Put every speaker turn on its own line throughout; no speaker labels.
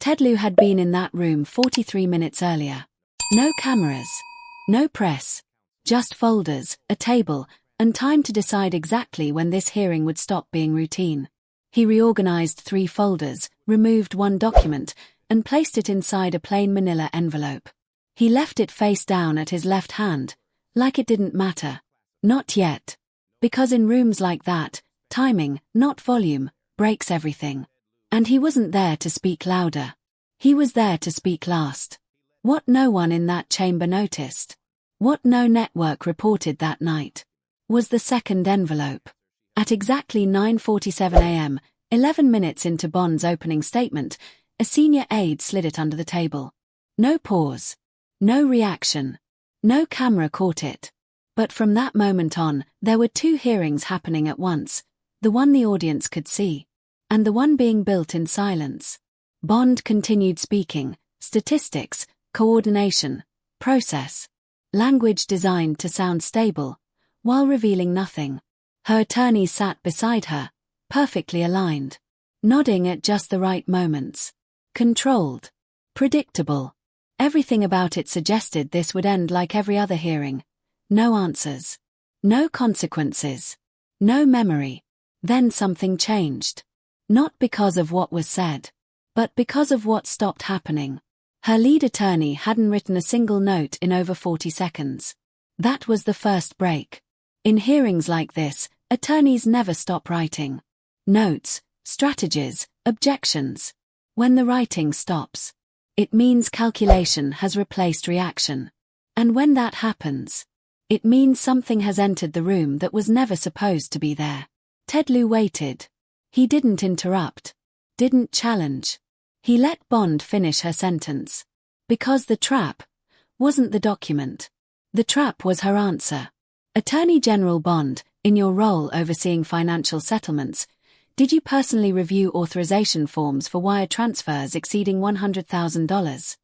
Ted Lieu had been in that room 43 minutes earlier. No cameras. No press. Just folders, a table, and time to decide exactly when this hearing would stop being routine. He reorganized 3 folders, removed 1 document, and placed it inside a plain manila envelope. He left it face down at his left hand, like it didn't matter. Not yet. Because in rooms like that, timing, not volume, breaks everything. And he wasn't there to speak louder. He was there to speak last. What no one in that chamber noticed, what no network reported that night, was the second envelope. At exactly 9:47 a.m., 11 minutes into Bond's opening statement, a senior aide slid it under the table. No pause. No reaction. No camera caught it. But from that moment on, there were 2 hearings happening at once, the one the audience could see, and the one being built in silence. Bond continued speaking, statistics, coordination, process, language designed to sound stable, while revealing nothing. Her attorney sat beside her, perfectly aligned, nodding at just the right moments. Controlled. Predictable. Everything about it suggested this would end like every other hearing. No answers. No consequences. No memory. Then something changed. Not because of what was said, but because of what stopped happening. Her lead attorney hadn't written a single note in over 40 seconds. That was the first break. In hearings like this, attorneys never stop writing. Notes, strategies, objections. When the writing stops, it means calculation has replaced reaction. And when that happens, it means something has entered the room that was never supposed to be there. Ted Lieu waited. He didn't interrupt. Didn't challenge. He let Bond finish her sentence. Because the trap wasn't the document. The trap was her answer. Attorney General Bond, in your role overseeing financial settlements, did you personally review authorization forms for wire transfers exceeding $100,000?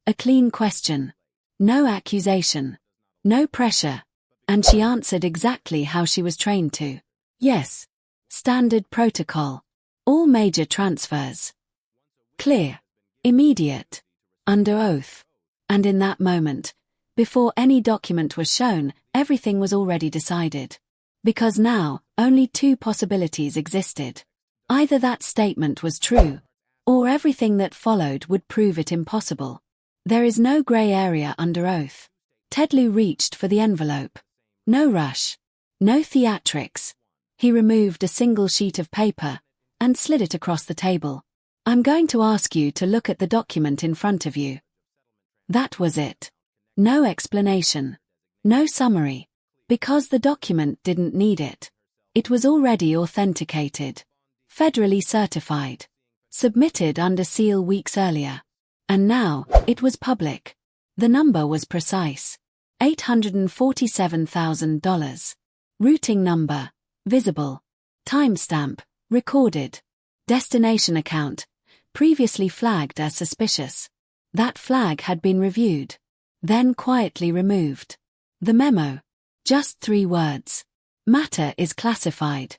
A clean question. No accusation. No pressure. And she answered exactly how she was trained to. Yes. Standard protocol. All major transfers. Clear. Immediate. Under oath. And in that moment, before any document was shown, everything was already decided. Because now, only 2 possibilities existed. Either that statement was true, or everything that followed would prove it impossible. There is no gray area under oath. Ted Lieu reached for the envelope. No rush. No theatrics. He removed a single sheet of paper and slid it across the table. I'm going to ask you to look at the document in front of you. That was it. No explanation. No summary. Because the document didn't need it. It was already authenticated. Federally certified. Submitted under seal weeks earlier. And now, it was public. The number was precise. $847,000. Routing number. Visible. Timestamp. Recorded. Destination account. Previously flagged as suspicious. That flag had been reviewed. Then quietly removed. The memo. Just 3 words. Matter is classified.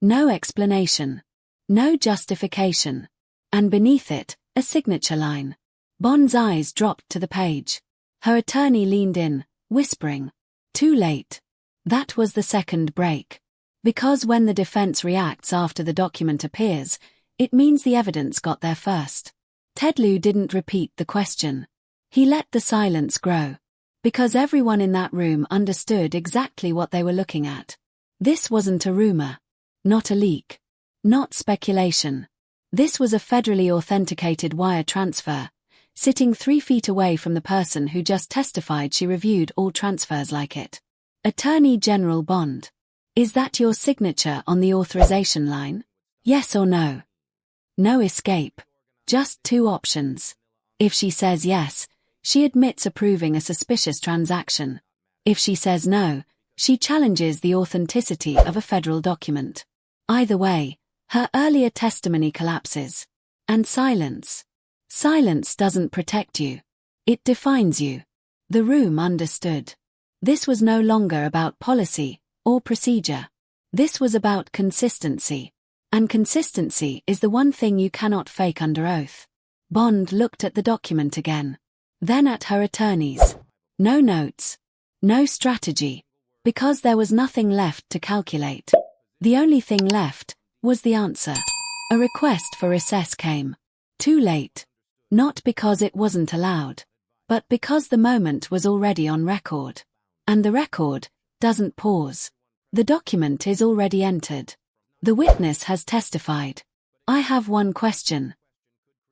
No explanation. No justification. And beneath it, a signature line. Bond's eyes dropped to the page. Her attorney leaned in, whispering. Too late. That was the second break. Because when the defense reacts after the document appears, it means the evidence got there first. Ted Lieu didn't repeat the question. He let the silence grow. Because everyone in that room understood exactly what they were looking at. This wasn't a rumor. Not a leak. Not speculation. This was a federally authenticated wire transfer, sitting 3 feet away from the person who just testified she reviewed all transfers like it. Attorney General Bond. Is that your signature on the authorization line? Yes or no? No escape. Just 2 options. If she says yes, she admits approving a suspicious transaction. If she says no, she challenges the authenticity of a federal document. Either way, her earlier testimony collapses. And silence. Silence doesn't protect you. It defines you. The room understood. This was no longer about policy or procedure. This was about consistency. And consistency is the one thing you cannot fake under oath. Bond looked at the document again. Then at her attorneys. No notes. No strategy. Because there was nothing left to calculate. The only thing left was the answer. A request for recess came. Too late. Not because it wasn't allowed, but because the moment was already on record. And the record doesn't pause. The document is already entered. The witness has testified. I have one question.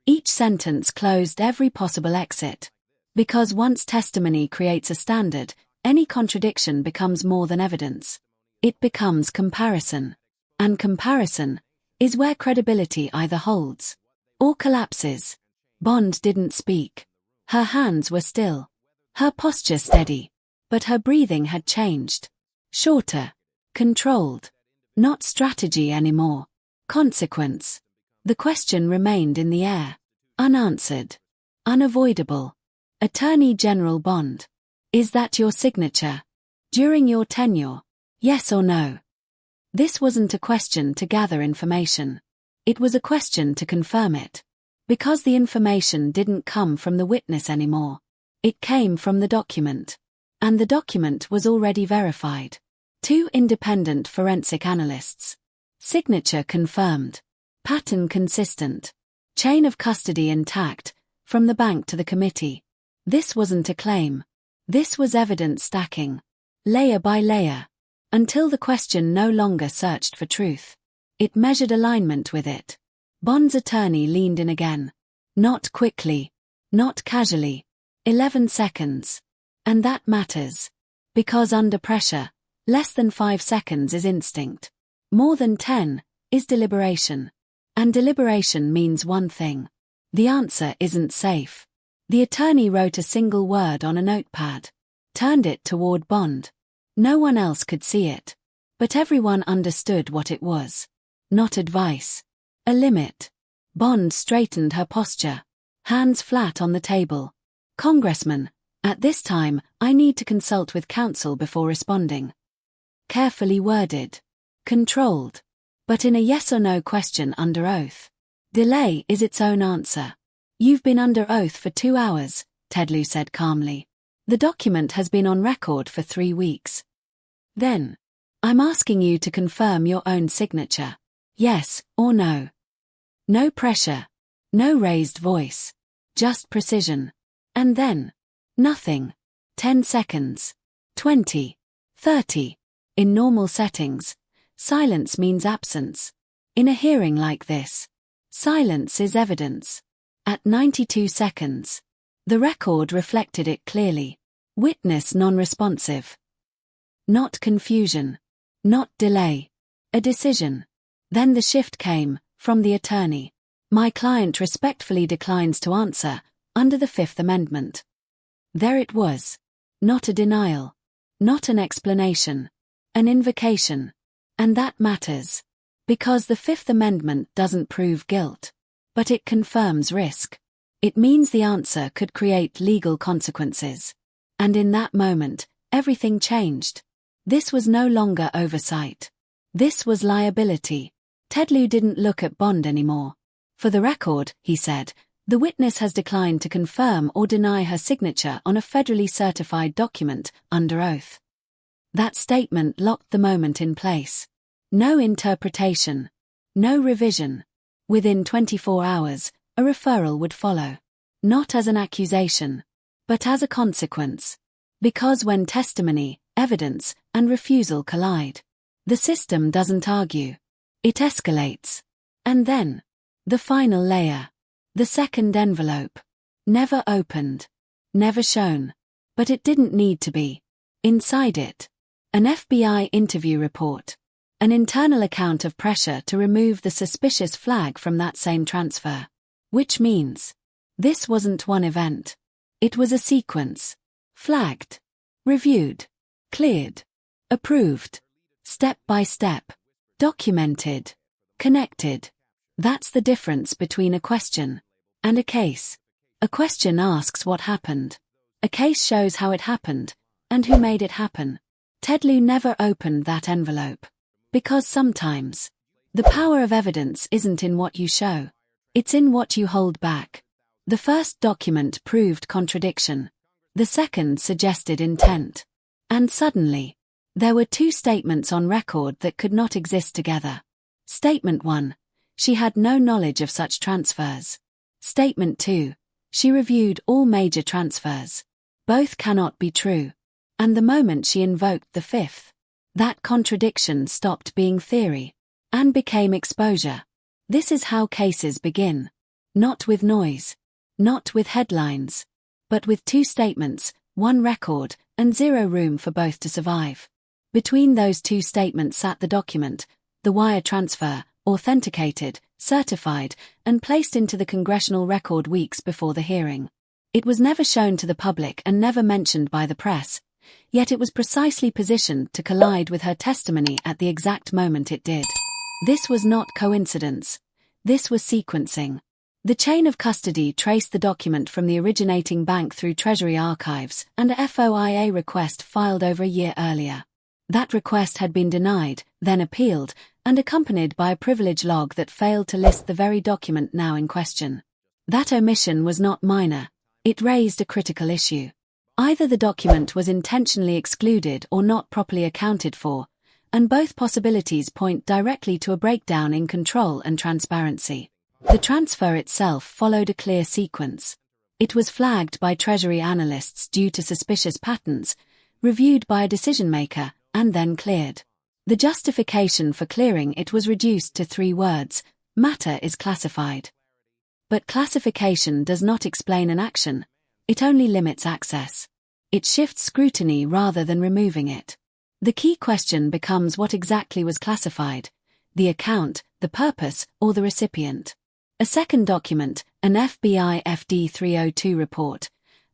Each sentence closed every possible exit. Because once testimony creates a standard, any contradiction becomes more than evidence. It becomes comparison. And comparison is where credibility either holds or collapses. Bond didn't speak. Her hands were still. Her posture steady. But her breathing had changed. Shorter. Controlled. Not strategy anymore. Consequence. The question remained in the air. Unanswered. Unavoidable. Attorney General Bond. Is that your signature? During your tenure? Yes or no? This wasn't a question to gather information. It was a question to confirm it. Because the information didn't come from the witness anymore. It came from the document. And the document was already verified. 2 independent forensic analysts. Signature confirmed. Pattern consistent. Chain of custody intact, from the bank to the committee. This wasn't a claim. This was evidence stacking. Layer by layer. Until the question no longer searched for truth. It measured alignment with it. Bond's attorney leaned in again. Not quickly. Not casually. 11 seconds. And that matters. Because under pressure, less than 5 seconds is instinct. More than 10 is deliberation. And deliberation means one thing. The answer isn't safe. The attorney wrote a single word on a notepad. Turned it toward Bond. No one else could see it. But everyone understood what it was. Not advice. A limit. Bond straightened her posture. Hands flat on the table. Congressman, at this time, I need to consult with counsel before responding. Carefully worded. Controlled. But in a yes or no question under oath. Delay is its own answer. You've been under oath for 2 hours, Ted Lieu said calmly. The document has been on record for 3 weeks. Then, I'm asking you to confirm your own signature. Yes or no. No pressure. No raised voice. Just precision. And then, nothing. 10 seconds. 20. 30. In normal settings, silence means absence. In a hearing like this, silence is evidence. At 92 seconds, the record reflected it clearly. Witness non-responsive. Not confusion. Not delay. A decision. Then the shift came, from the attorney. My client respectfully declines to answer, under the Fifth Amendment. There it was. Not a denial. Not an explanation. An invocation. And that matters. Because the Fifth Amendment doesn't prove guilt. But it confirms risk. It means the answer could create legal consequences. And in that moment, everything changed. This was no longer oversight. This was liability. Ted Lieu didn't look at Bond anymore. For the record, he said, the witness has declined to confirm or deny her signature on a federally certified document, under oath. That statement locked the moment in place. No interpretation. No revision. Within 24 hours, a referral would follow. Not as an accusation, but as a consequence. Because when testimony, evidence, and refusal collide, the system doesn't argue. It escalates. And then, the final layer. The second envelope. Never opened. Never shown. But it didn't need to be. Inside it. An FBI interview report. An internal account of pressure to remove the suspicious flag from that same transfer. Which means, this wasn't one event. It was a sequence. Flagged. Reviewed. Cleared. Approved. Step by step. Documented. Connected. That's the difference between a question and a case. A question asks what happened. A case shows how it happened, and who made it happen. Ted Lieu never opened that envelope. Because sometimes, the power of evidence isn't in what you show. It's in what you hold back. The first document proved contradiction. The second suggested intent. And suddenly, there were two statements on record that could not exist together. Statement 1. She had no knowledge of such transfers. Statement 2. She reviewed all major transfers. Both cannot be true. And the moment she invoked the fifth, that contradiction stopped being theory and became exposure. This is how cases begin. Not with noise. Not with headlines. But with two statements, one record, and zero room for both to survive. Between those two statements sat the document, the wire transfer, authenticated, certified, and placed into the congressional record weeks before the hearing. It was never shown to the public and never mentioned by the press, yet it was precisely positioned to collide with her testimony at the exact moment it did. This was not coincidence. This was sequencing. The chain of custody traced the document from the originating bank through Treasury archives and a FOIA request filed over a year earlier. That request had been denied, then appealed, and accompanied by a privilege log that failed to list the very document now in question. That omission was not minor. It raised a critical issue. Either the document was intentionally excluded or not properly accounted for, and both possibilities point directly to a breakdown in control and transparency. The transfer itself followed a clear sequence. It was flagged by Treasury analysts due to suspicious patterns, reviewed by a decision-maker, and then cleared. The justification for clearing it was reduced to 3 words: matter is classified. But classification does not explain an action, it only limits access. It shifts scrutiny rather than removing it. The key question becomes what exactly was classified: the account, the purpose, or the recipient. A second document, an FBI FD 302 report,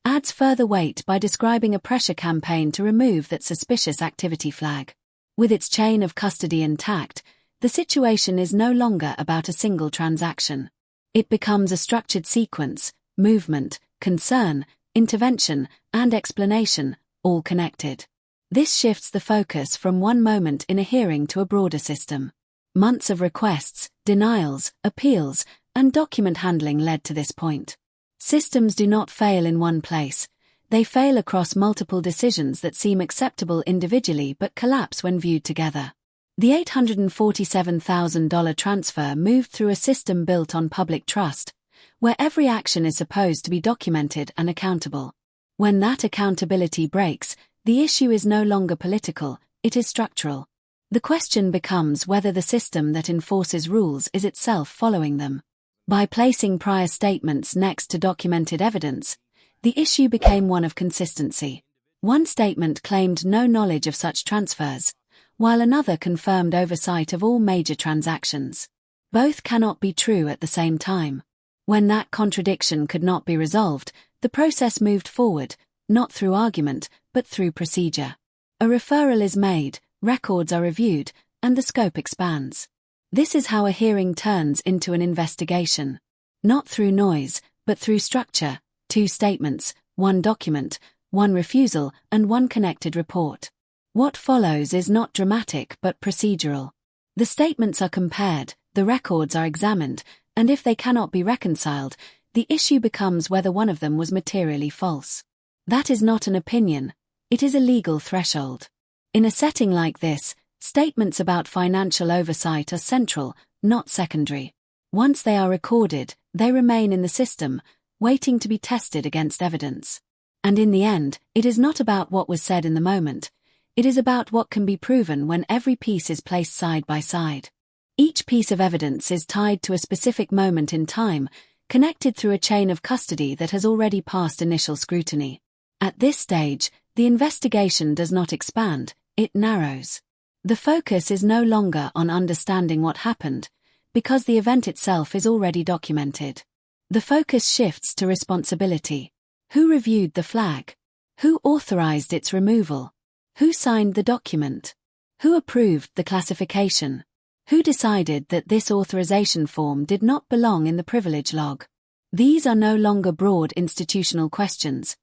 adds further weight by describing a pressure campaign to remove that suspicious activity flag. With its chain of custody intact, the situation is no longer about a single transaction. It becomes a structured sequence: movement, concern, intervention, and explanation, all connected. This shifts the focus from one moment in a hearing to a broader system. Months of requests, denials, appeals, and document handling led to this point. Systems do not fail in one place. They fail across multiple decisions that seem acceptable individually but collapse when viewed together. The $847,000 transfer moved through a system built on public trust, where every action is supposed to be documented and accountable. When that accountability breaks, the issue is no longer political, it is structural. The question becomes whether the system that enforces rules is itself following them. By placing prior statements next to documented evidence, the issue became one of consistency. One statement claimed no knowledge of such transfers, while another confirmed oversight of all major transactions. Both cannot be true at the same time. When that contradiction could not be resolved, the process moved forward, not through argument, but through procedure. A referral is made, records are reviewed, and the scope expands. This is how a hearing turns into an investigation. Not through noise, but through structure: 2 statements, 1 document, 1 refusal, and 1 connected report. What follows is not dramatic but procedural. The statements are compared, the records are examined, and if they cannot be reconciled, the issue becomes whether one of them was materially false. That is not an opinion, it is a legal threshold. In a setting like this, statements about financial oversight are central, not secondary. Once they are recorded, they remain in the system, waiting to be tested against evidence. And in the end, it is not about what was said in the moment, it is about what can be proven when every piece is placed side by side. Each piece of evidence is tied to a specific moment in time, connected through a chain of custody that has already passed initial scrutiny. At this stage, the investigation does not expand, it narrows. The focus is no longer on understanding what happened, because the event itself is already documented. The focus shifts to responsibility. Who reviewed the flag? Who authorized its removal? Who signed the document? Who approved the classification? Who decided that this authorization form did not belong in the privilege log? These are no longer broad institutional questions.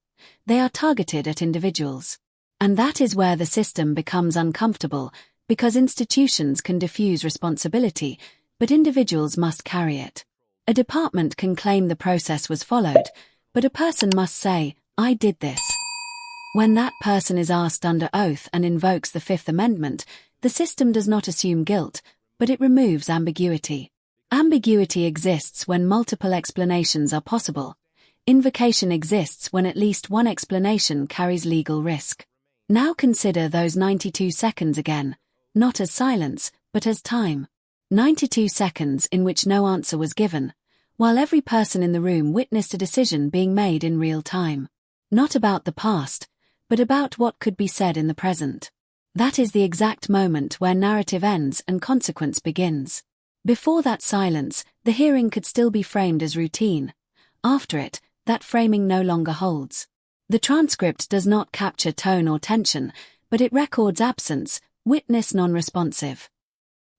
They are targeted at individuals. And that is where the system becomes uncomfortable, because institutions can diffuse responsibility, but individuals must carry it. A department can claim the process was followed, but a person must say, "I did this." When that person is asked under oath and invokes the Fifth Amendment, the system does not assume guilt, but it removes ambiguity. Ambiguity exists when multiple explanations are possible. Invocation exists when at least one explanation carries legal risk. Now consider those 92 seconds again, not as silence, but as time. 92 seconds in which no answer was given, while every person in the room witnessed a decision being made in real time. Not about the past, but about what could be said in the present. That is the exact moment where narrative ends and consequence begins. Before that silence, the hearing could still be framed as routine. After it, that framing no longer holds. The transcript does not capture tone or tension, but it records absence, witness non-responsive.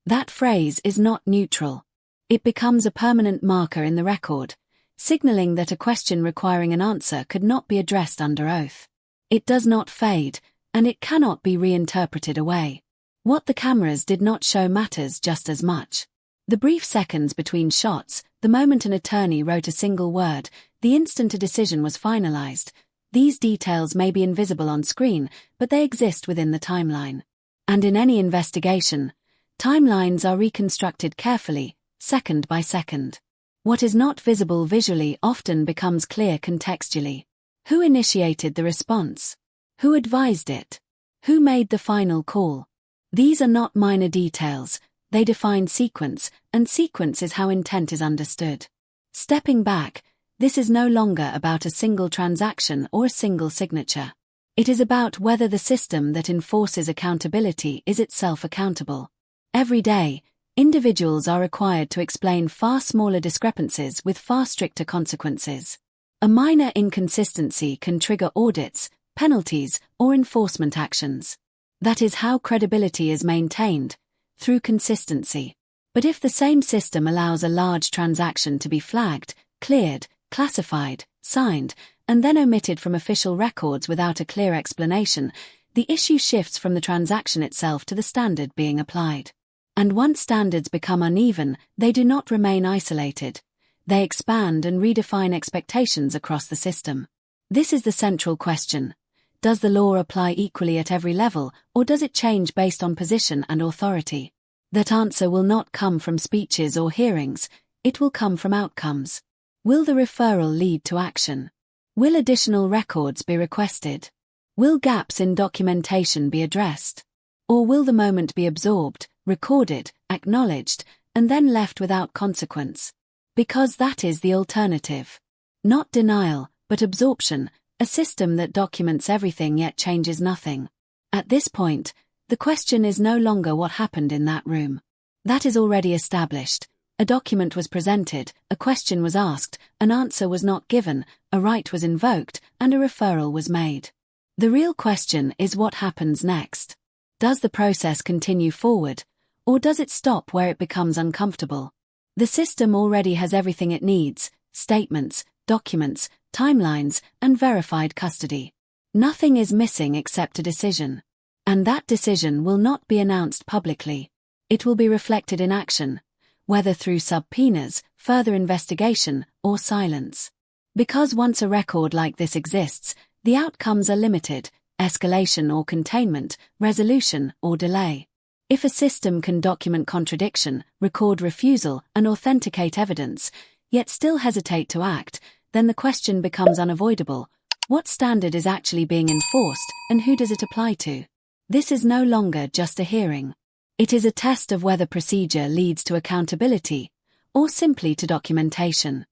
That phrase is not neutral. It becomes a permanent marker in the record, signaling that a question requiring an answer could not be addressed under oath. It does not fade, and it cannot be reinterpreted away. What the cameras did not show matters just as much. The brief seconds between shots, the moment an attorney wrote a single word, the instant a decision was finalized. These details may be invisible on screen, but they exist within the timeline. And in any investigation, timelines are reconstructed carefully, second by second. What is not visible visually often becomes clear contextually. Who initiated the response? Who advised it? Who made the final call? These are not minor details. They define sequence, and sequence is how intent is understood. Stepping back, this is no longer about a single transaction or a single signature. It is about whether the system that enforces accountability is itself accountable. Every day, individuals are required to explain far smaller discrepancies with far stricter consequences. A minor inconsistency can trigger audits, penalties, or enforcement actions. That is how credibility is maintained, through consistency. But if the same system allows a large transaction to be flagged, cleared, classified, signed, and then omitted from official records without a clear explanation, the issue shifts from the transaction itself to the standard being applied. And once standards become uneven, they do not remain isolated. They expand and redefine expectations across the system. This is the central question. Does the law apply equally at every level, or does it change based on position and authority? That answer will not come from speeches or hearings, it will come from outcomes. Will the referral lead to action? Will additional records be requested? Will gaps in documentation be addressed? Or will the moment be absorbed, recorded, acknowledged, and then left without consequence? Because that is the alternative. Not denial, but absorption, a system that documents everything yet changes nothing. At this point, the question is no longer what happened in that room. That is already established. A document was presented, a question was asked, an answer was not given, a right was invoked, and a referral was made. The real question is what happens next. Does the process continue forward, or does it stop where it becomes uncomfortable? The system already has everything it needs: statements, documents, timelines, and verified custody. Nothing is missing except a decision. And that decision will not be announced publicly. It will be reflected in action, whether through subpoenas, further investigation, or silence. Because once a record like this exists, the outcomes are limited: escalation or containment, resolution or delay. If a system can document contradiction, record refusal, and authenticate evidence, yet still hesitate to act, then the question becomes unavoidable: what standard is actually being enforced, and who does it apply to? This is no longer just a hearing. It is a test of whether procedure leads to accountability, or simply to documentation.